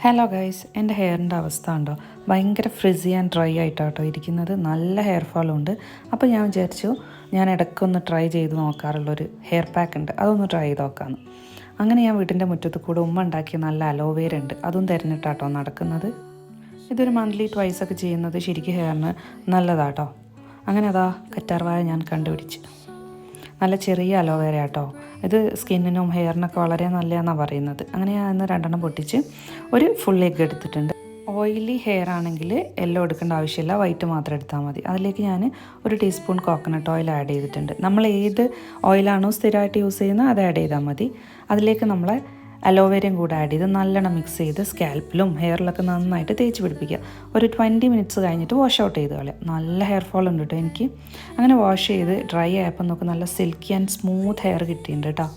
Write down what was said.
Hello guys, എൻ്റെ ഹെയറിൻ്റെ അവസ്ഥ ഉണ്ടോ? ഭയങ്കര ഫ്രിസി ആൻഡ് ഡ്രൈ ആയിട്ടാട്ടോ ഇരിക്കുന്നത്. നല്ല ഹെയർ ഫാളുണ്ട്. അപ്പോൾ ഞാൻ വിചാരിച്ചു ഞാൻ ഇടയ്ക്കൊന്ന് ട്രൈ ചെയ്ത് നോക്കാറുള്ളൊരു ഹെയർ പാക്ക് ഉണ്ട്, അതൊന്ന് ട്രൈ ചെയ്ത് നോക്കാമെന്ന്. അങ്ങനെ ഞാൻ വീട്ടിൻ്റെ മുറ്റത്ത് കൂടെ ഉമ്മ ഉണ്ടാക്കിയ നല്ല അലോവേര ഉണ്ട്, അതും തിരഞ്ഞിട്ടാട്ടോ നടക്കുന്നത്. ഇതൊരു മന്ത്ലി ട്വൈസ് ഒക്കെ ചെയ്യുന്നത് ശരിക്കും ഹെയറിന് നല്ലതാട്ടോ. അങ്ങനെ അതാ കറ്റാർവാഴ ഞാൻ കണ്ടുപിടിച്ച്. നല്ല ചെറിയ അലോവേര കേട്ടോ. ഇത് സ്കിന്നിനും ഹെയറിനൊക്കെ വളരെ നല്ലതാണെന്നാണ് പറയുന്നത്. അങ്ങനെ ഞാൻ ഇന്ന് 2 പൊട്ടിച്ച് ഒരു ഫുൾ എഗ്ഗ് എടുത്തിട്ടുണ്ട്. ഓയിലി ഹെയർ ആണെങ്കിൽ യെല്ലോ എടുക്കേണ്ട ആവശ്യമില്ല, വൈറ്റ് മാത്രം എടുത്താൽ മതി. അതിലേക്ക് ഞാൻ 1 ടീസ്പൂൺ കോക്കനട്ട് ഓയിൽ ആഡ് ചെയ്തിട്ടുണ്ട്. നമ്മൾ ഏത് ഓയിലാണോ സ്ഥിരമായിട്ട് യൂസ് ചെയ്യുന്നത് അത് ആഡ് ചെയ്താൽ മതി. അതിലേക്ക് നമ്മളെ അലോവേരയും കൂടെ ആഡ് ചെയ്ത് നല്ലോണം മിക്സ് ചെയ്ത് സ്കാൽപ്പിലും ഹെയറിലൊക്കെ നന്നായിട്ട് തേച്ച് പിടിപ്പിക്കുക. ഒരു 20 മിനിറ്റ്സ് കഴിഞ്ഞിട്ട് വാഷ് ഔട്ട് ചെയ്ത് കളയാം. നല്ല ഹെയർ ഫോൾ ഉണ്ട് കേട്ടോ എനിക്ക്. അങ്ങനെ വാഷ് ചെയ്ത് ഡ്രൈ ആയപ്പോൾ നമുക്ക് നല്ല സിൽക്കി ആൻഡ് സ്മൂത്ത് ഹെയർ കിട്ടിയിട്ടുണ്ട് കേട്ടോ.